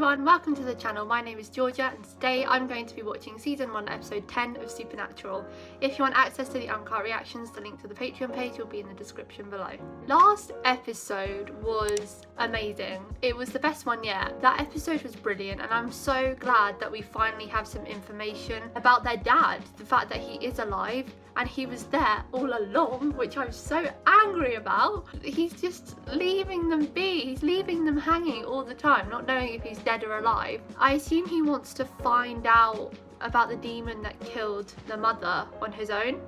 everyone, welcome to the channel. My name is Georgia and today I'm going to be watching season 1 episode 10 of Supernatural. If you want access to the uncut reactions, the link to the Patreon page will be in the description below. Last episode was amazing. It was the best one yet. That episode was brilliant and I'm so glad that we finally have some information about their dad. The fact that he is alive and he was there all along, which I'm so angry about. He's just leaving them be. He's leaving them hanging all the time, not knowing if he's dead or alive. I assume he wants to find out about the demon that killed the mother on his own.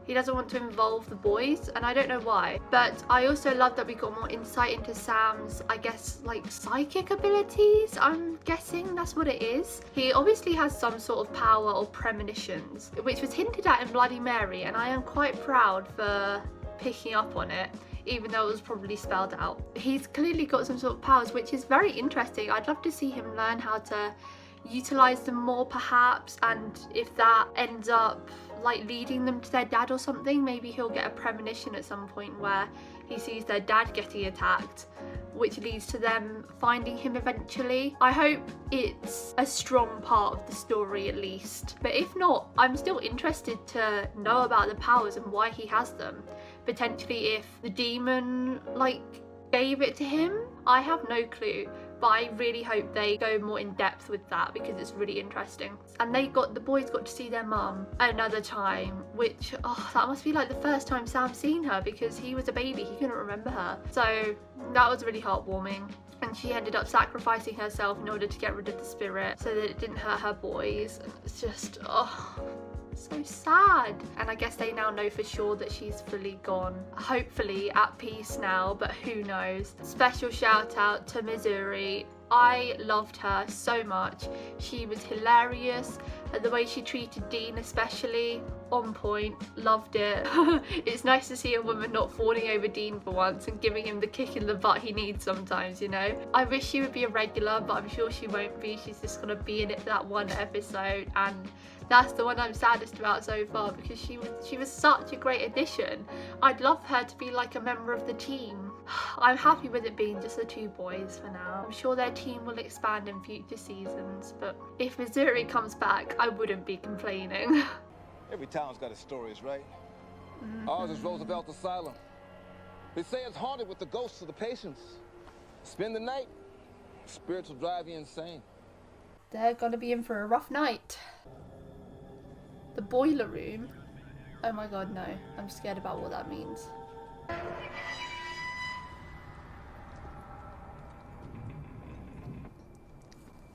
He doesn't want to involve the boys, and I don't know why. But I also love that we got more insight into Sam's, I guess, like psychic abilities. I'm guessing that's what it is. He obviously has some sort of power or premonitions, which was hinted at in Bloody Mary, and I am quite proud for picking up on it, even though it was probably spelled out. He's clearly got some sort of powers, which is very interesting. I'd love to see him learn how to utilize them more perhaps, and if that ends up like leading them to their dad or something, maybe he'll get a premonition at some point where he sees their dad getting attacked, which leads to them finding him eventually. I hope it's a strong part of the story at least, but if not, I'm still interested to know about the powers and why he has them. Potentially if the demon like gave it to him, I have no clue. But I really hope they go more in depth with that because it's really interesting. And the boys got to see their mum another time, which, oh, that must be like the first time Sam's seen her because he was a baby, he couldn't remember her. So that was really heartwarming. And she ended up sacrificing herself in order to get rid of the spirit so that it didn't hurt her boys. And it's just, oh, so sad. And I guess they now know for sure that she's fully gone, hopefully at peace now, but who knows. Special shout out to Missouri. I loved her so much. She was hilarious, and the way she treated Dean especially, on point, loved it. It's nice to see a woman not falling over Dean for once and giving him the kick in the butt he needs sometimes, you know. I wish she would be a regular, but I'm sure she won't be. She's just gonna be in it for that one episode, and that's the one I'm saddest about so far because she was such a great addition. I'd love her to be like a member of the team. I'm happy with it being just the two boys for now. I'm sure their team will expand in future seasons, but if Missouri comes back, I wouldn't be complaining. Every town's got its stories, right? Ours is Roosevelt Asylum. They say it's haunted with the ghosts of the patients. Spend the night, spirits will drive you insane. They're gonna be in for a rough night. The boiler room? Oh my god, no. I'm scared about what that means.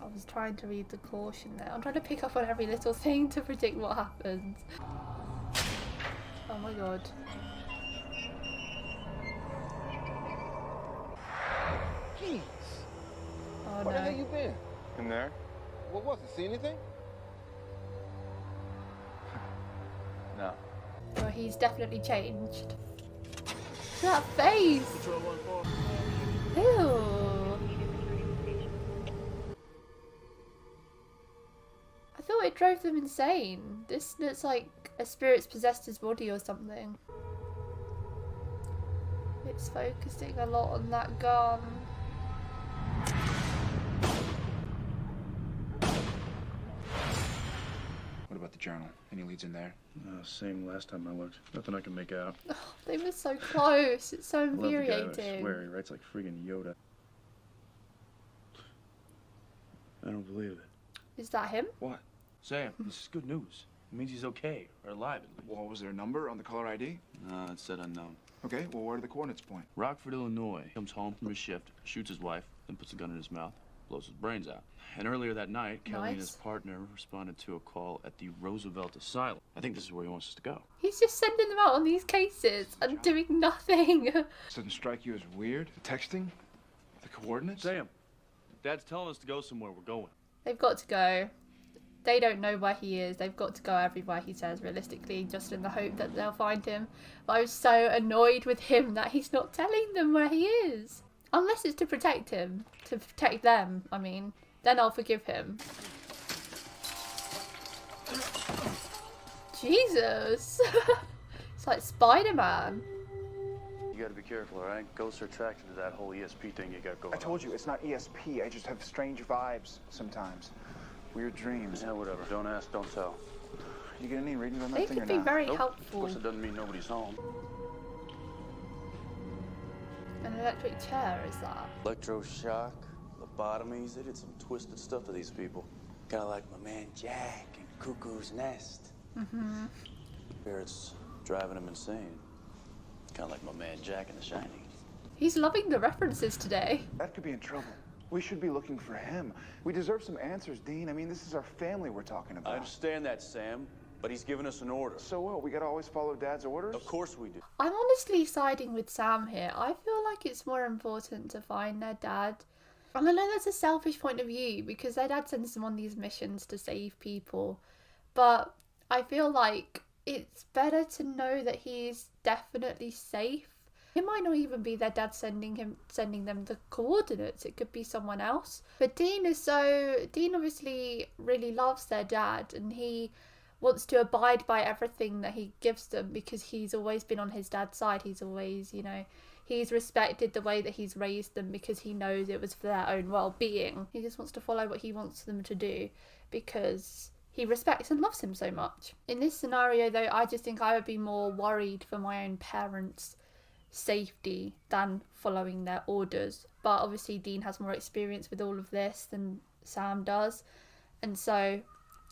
I was trying to read the caution there. I'm trying to pick up on every little thing to predict what happens. Oh my god. Jeez. Oh Where the hell no. you been? In there? What was it? See anything? No. Oh, he's definitely changed. That face! Ew. I thought it drove them insane. This looks like a spirit's possessed his body or something. It's focusing a lot on that gun. What about the journal? Any leads in there? Same last time I looked. Nothing I can make out. Oh, they were so close. It's so I love the guy, I infuriating. swear, he writes like friggin' Yoda. I don't believe it. Is that him? What? Sam, this is good news. It means he's okay, or alive at least. Well, was there a number on the caller ID? It said unknown. Okay, well, where do the coordinates point? Rockford, Illinois. Comes home from his shift, shoots his wife, then puts a gun in his mouth, blows his brains out. And earlier that night, Kelly and his partner responded to a call at the Roosevelt Asylum. I think this is where he wants us to go. He's just sending them out on these cases and doing nothing. Doesn't strike you as weird? The texting? The coordinates? Sam, Dad's telling us to go somewhere. We're going. They've got to go. They don't know where he is. They've got to go everywhere he says, realistically, just in the hope that they'll find him. But I was so annoyed with him that he's not telling them where he is. Unless it's to protect him. To protect them, I mean. Then I'll forgive him. Jesus! It's like Spider-Man. You gotta be careful, all right? Ghosts are attracted to that whole ESP thing you got going on. I told you, it's not ESP. I just have strange vibes sometimes. Weird dreams. Yeah, whatever. Don't ask, don't tell. You get any readings on They that thing or could be not? very Nope. Of helpful. course, it doesn't mean nobody's home. An electric chair, is that? Electroshock, lobotomies, they did some twisted stuff to these people. Kinda like my man Jack in Cuckoo's Nest. Mm-hmm. Spirits driving him insane. Kinda like my man Jack in The Shining. He's loving the references today. That could be in trouble. We should be looking for him. We deserve some answers, Dean. I mean, this is our family we're talking I about. understand that, Sam, but he's given us an order. So what? We gotta always follow Dad's orders? Of course we do. I'm honestly siding with Sam here. I feel like it's more important to find their dad. And I know that's a selfish point of view because their dad sends them on these missions to save people. But I feel like it's better to know that he's definitely safe. It might not even be their dad sending them the coordinates. It could be someone else. But Dean obviously really loves their dad and he wants to abide by everything that he gives them because he's always been on his dad's side. He's always, he's respected the way that he's raised them because he knows it was for their own well-being. He just wants to follow what he wants them to do because he respects and loves him so much. In this scenario, though, I just think I would be more worried for my own parents' safety than following their orders. But obviously Dean has more experience with all of this than Sam does. And so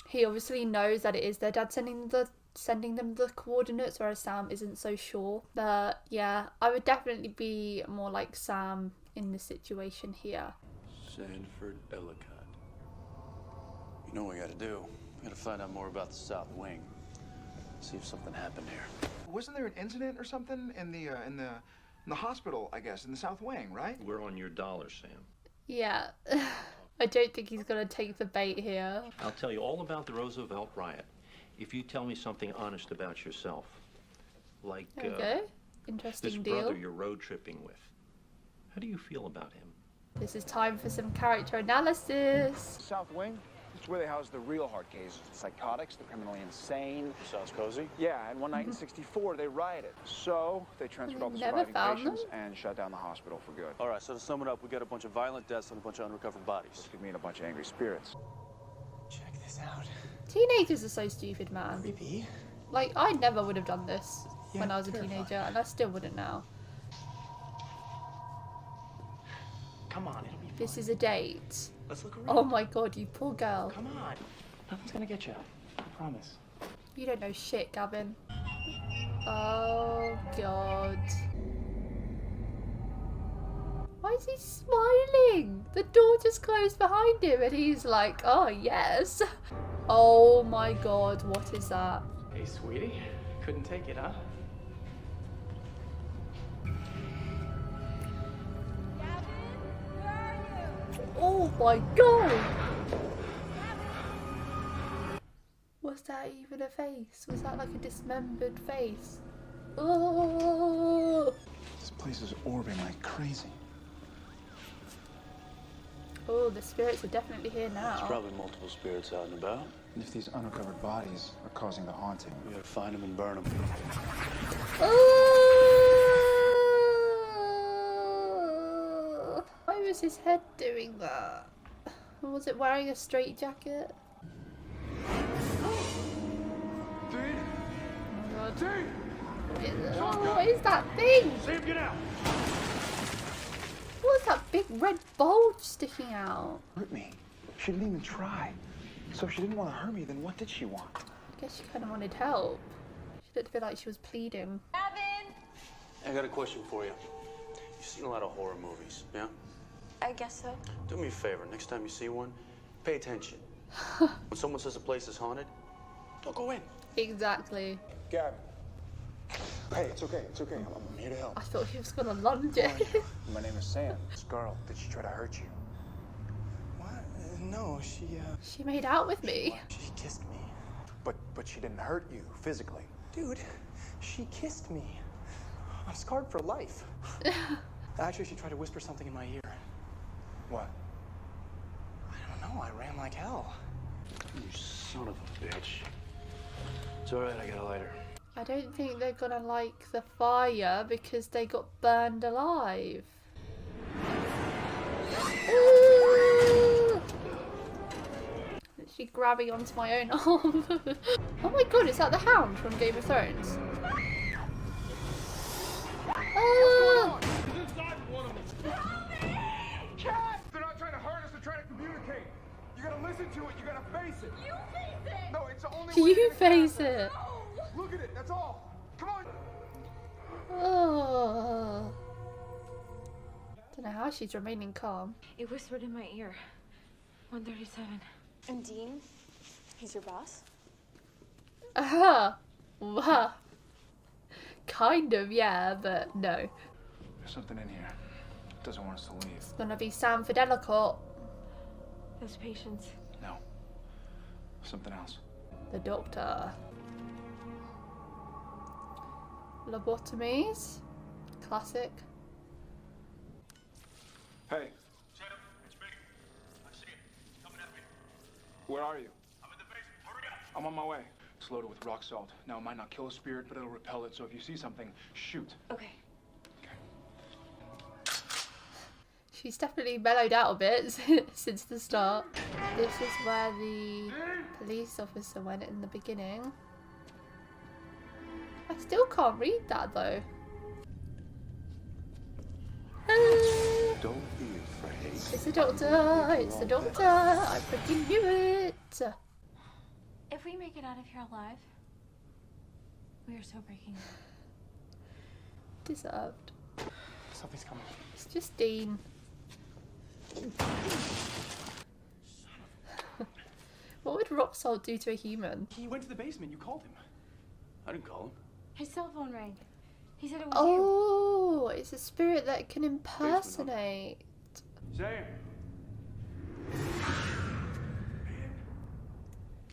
he obviously knows that it is their dad sending them the coordinates, whereas Sam isn't so sure. But yeah, I would definitely be more like Sam in this situation here. Sanford Ellicott. You know what we gotta do? We gotta find out more about the South Wing. See if something happened here. Wasn't there an incident or something in the hospital, I guess, in the South Wing, right? We're on your dollar, Sam. Yeah. I don't think he's gonna take the bait here. I'll tell you all about the Roosevelt riot if you tell me something honest about yourself. Like, Okay. this Interesting deal. brother you're road tripping with. How do you feel about him? This is time for some character analysis. South Wing? It's where they house the real hard cases. The psychotics, the criminally insane. Sounds cozy. Yeah, and one night in '64, they rioted. So they transferred all the Never surviving found patients them? and shut down the hospital for good. All right, so to sum it up, we got a bunch of violent deaths and a bunch of unrecovered bodies. This could mean a bunch of angry spirits. Check this out. Teenagers are so stupid, man. Creepy. Like, I never would have done this when Yeah, I was a terrifying. teenager, and I still wouldn't now. Come on, it'll be fun. This is a date. Let's look around. Oh my god, you poor girl. Come on. Nothing's gonna get you. I promise. You don't know shit, Gavin. Oh god. Why is he smiling? The door just closed behind him and he's like, oh yes. Oh my god, what is that? Hey, sweetie. Couldn't take it, huh? Oh my god! Was that even a face? Was that like a dismembered face? Oh! This place is orbing like crazy. Oh, the spirits are definitely here now. There's probably multiple spirits out and about. And if these unrecovered bodies are causing the haunting, We gotta find them and burn them. Oh! Why was his head doing that? Was it wearing a straight jacket? Oh what is that thing? Sam, get out! What's that big red bulge sticking out? hurt me. She didn't even try. So if she didn't want to hurt me, then what did she want? I guess she kind of wanted help. She looked a bit like she was pleading. I got a question for you. You've seen a lot of horror movies, yeah? I guess so. Do me a favor. Next time you see one, pay attention. When someone says a place is haunted, don't go in. Exactly. Gavin. Hey, it's okay. It's okay. I'm here to help. I thought he was gonna lunge it. My name is Sam. This girl, did she try to hurt you? What? No, she She made out with me. kissed me. But she didn't hurt you physically. Dude, she kissed me. I'm scarred for life. Actually, she tried to whisper something in my ear. What? I don't know. I ran like hell. You son of a bitch. It's all right. I got a lighter. I don't think they're gonna like the fire because they got burned alive. Ooh! Literally grabbing onto my own arm. Oh my god, is that the Hound from Game of Thrones? Ah! They're not trying to hurt us, they're trying to communicate. You gotta listen to it, you gotta face it. You face it! No, it's the only way. You face it. Look at it, that's all. Come on. Oh. Don't know how she's remaining calm. It whispered in my ear. 137. And Dean, he's your boss? Wow. Kind of, yeah, but no. There's something in here. It doesn't want us to leave. It's gonna be Sam Fidelicourt. Those patients. No. Something else. The doctor. Lobotomies. Classic. Hey, Sam, it's me. I see it. It's coming at me. where are you? I'm in the basement. Hurry up. I'm on my way. It's loaded with rock salt. Now, it might not kill a spirit, but it'll repel it, so if you see something, shoot. Okay. She's definitely mellowed out a bit since the start. This is where the police officer went in the beginning. I still can't read that though. Don't be afraid. It's the doctor! It's the doctor! I freaking knew it! If we make it out of here alive, we are so breaking. Deserved. Something's coming. It's just Dean. What would rock salt do to a human? He went to the basement. You called him. I didn't call him. His cell phone rang. He said it was Oh, it's a spirit that can impersonate. Sam!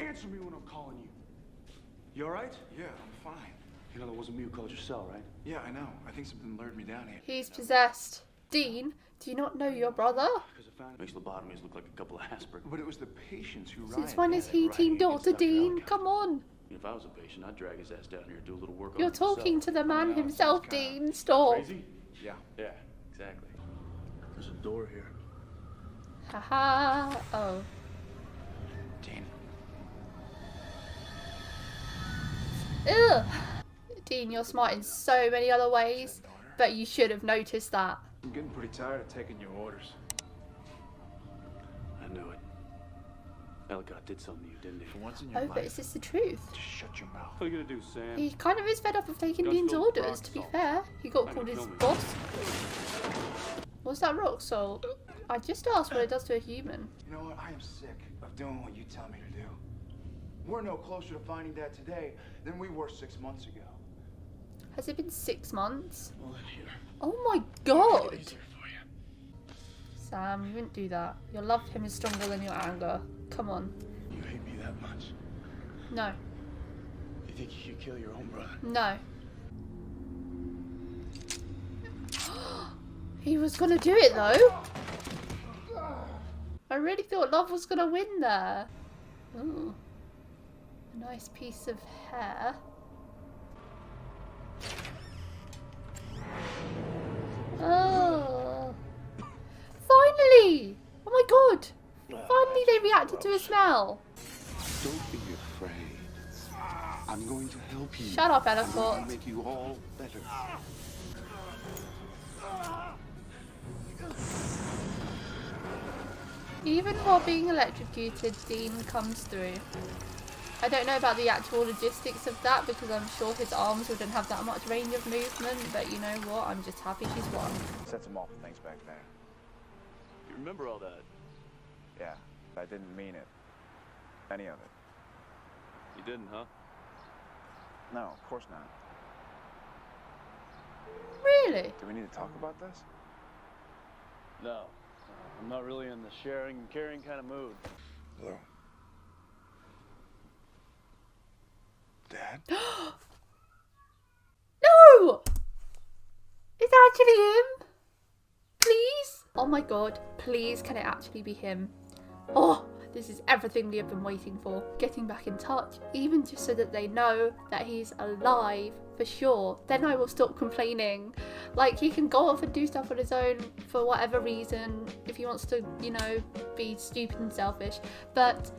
Answer me when I'm calling you. You alright? Yeah, I'm fine. You know that wasn't me who called your cell, right? Yeah, I know. I think something lured me down here. He's possessed. Dean, do you not know your brother? Because I found it makes lobotomies look like a couple of aspirin. But it was the patients who Since rioted. when is he Team Dr. Dean? Come on. If I was a patient, I'd drag his ass down here and do a little work on You're him myself. talking to the man No, himself, it's kinda Dean. Stop. Crazy? Yeah. Yeah, exactly. There's a door here. Haha. Oh. Dean. Ugh. Dean, you're smart in so many other ways, but you should have noticed that. I'm getting pretty tired of taking your orders. I knew it. Ellicott did something to you, didn't he? For once in your Oh, but life, is this the truth? just shut your mouth. What are you gonna do, Sam? He kind of is fed up of taking Guns Dean's filled with orders, rock to be salt. fair. He got Might called his kill me. boss. What's that rock salt? I just asked what it does to a human. You know what? I am sick of doing what you tell me to do. We're no closer to finding Dad today than we were 6 months ago. Has it been 6 months? Well, in here. Oh my god! It's easier for you. Sam, you wouldn't do that. Your love for him is stronger than your anger. Come on. You hate me that much? No. You think you could kill your own brother? No. He was gonna do it though. I really thought love was gonna win there. Ooh. A nice piece of hair. Oh. Finally! Oh my god! Finally they reacted to a smell. Don't be afraid. I'm going to help you. Shut up, I'm Ellicott. going to make you all better. Even while being electrocuted, Dean comes through. I don't know about the actual logistics of that because I'm sure his arms wouldn't have that much range of movement, but you know what? I'm just happy she's won. Set some awful things back there. You remember all that? Yeah, I didn't mean it. Any of it. You didn't, huh? No, of course not. Really? Do we need to talk about this? No. I'm not really in the sharing and caring kind of mood. Hello. Dad? No! It's actually him? Please? Oh my god, please can it actually be him? Oh, This is everything we have been waiting for. Getting back in touch, even just so that they know that he's alive for sure. Then I will stop complaining. Like, he can go off and do stuff on his own for whatever reason, if he wants to, you know, be stupid and selfish. But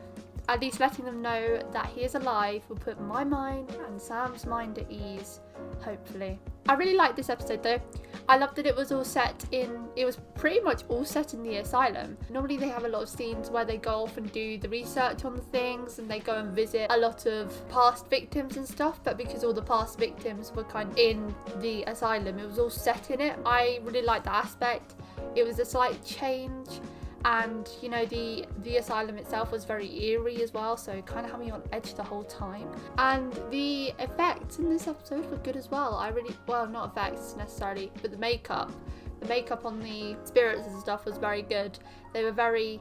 at least letting them know that he is alive will put my mind and Sam's mind at ease, hopefully. I really liked this episode though. I loved that it was pretty much all set in the asylum. Normally they have a lot of scenes where they go off and do the research on the things and they go and visit a lot of past victims and stuff, but because all the past victims were kind of in the asylum, it was all set in it. I really liked that aspect. It was a slight change. And, you know, the asylum itself was very eerie as well, so it kind of had me on edge the whole time. And the effects in this episode were good as well. Well, not effects necessarily, but the makeup on the spirits and stuff was very good. They were very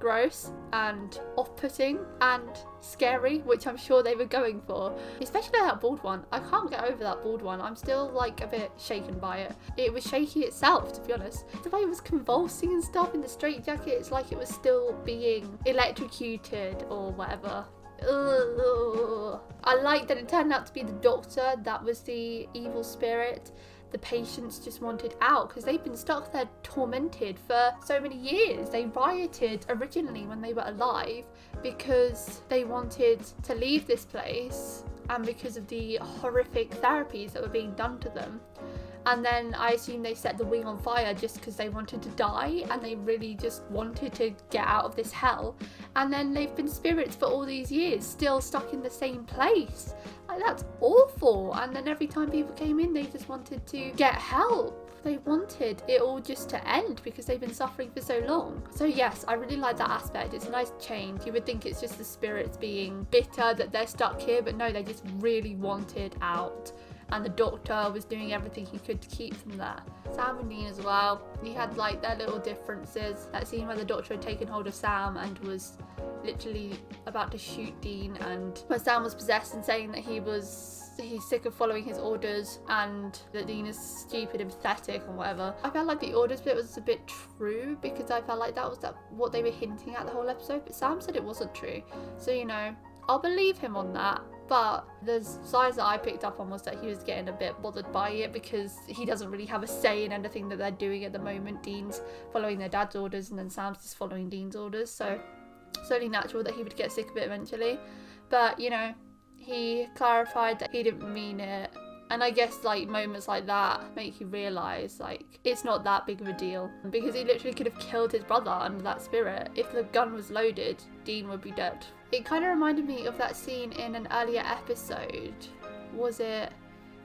gross and off-putting and scary, which I'm sure they were going for. Especially that bald one. I can't get over that bald one. I'm still like a bit shaken by it. It was shaky itself, to be honest. The way it was convulsing and stuff in the straitjacket, it's like it was still being electrocuted or whatever. Ugh. I like that it turned out to be the doctor that was the evil spirit. The patients just wanted out because they've been stuck there tormented for so many years. They rioted originally when they were alive because they wanted to leave this place and because of the horrific therapies that were being done to them. And then I assume they set the wing on fire just because they wanted to die and they really just wanted to get out of this hell. And then they've been spirits for all these years, still stuck in the same place. Like, that's awful. And then every time people came in, they just wanted to get help. They wanted it all just to end because they've been suffering for so long. So yes, I really like that aspect. It's a nice change. You would think it's just the spirits being bitter that they're stuck here, but no, they just really wanted out. And the doctor was doing everything he could to keep them there. Sam and Dean as well. He had like their little differences. That scene where the doctor had taken hold of Sam and was literally about to shoot Dean, and where Sam was possessed and saying that he's sick of following his orders and that Dean is stupid and pathetic and whatever. I felt like the orders bit was a bit true because I felt like that was what they were hinting at the whole episode, but Sam said it wasn't true. So, you know, I'll believe him on that. But the signs that I picked up on was that he was getting a bit bothered by it because he doesn't really have a say in anything that they're doing at the moment. Dean's following their dad's orders and then Sam's just following Dean's orders, so it's only natural that he would get sick of it eventually. But, you know, he clarified that he didn't mean it. And I guess like moments like that make you realise like it's not that big of a deal, because he literally could have killed his brother under that spirit. If the gun was loaded, Dean would be dead. It kind of reminded me of that scene in an earlier episode. Was it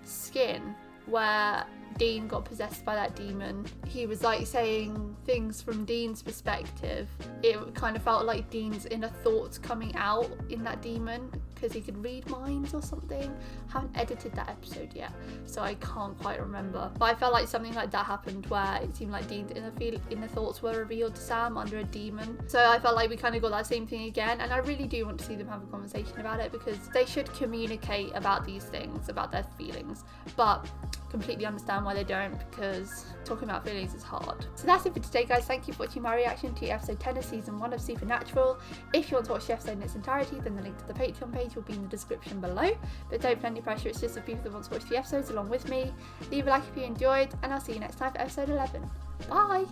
Skin? Where Dean got possessed by that demon. He was like saying things from Dean's perspective. It kind of felt like Dean's inner thoughts coming out in that demon because he could read minds or something. I haven't edited that episode yet, so I can't quite remember. But I felt like something like that happened where it seemed like Dean's inner thoughts were revealed to Sam under a demon. So I felt like we kind of got that same thing again, and I really do want to see them have a conversation about it because they should communicate about these things, about their feelings. But completely understand why they don't, because talking about feelings is hard. So that's it for today, guys. Thank you for watching my reaction to episode 10 of season 1 of Supernatural. If you want to watch the episode in its entirety, then the link to the Patreon page will be in the description below. But don't put any pressure, it's just for people that want to watch the episodes along with me. Leave a like if you enjoyed, and I'll see you next time for episode 11. Bye!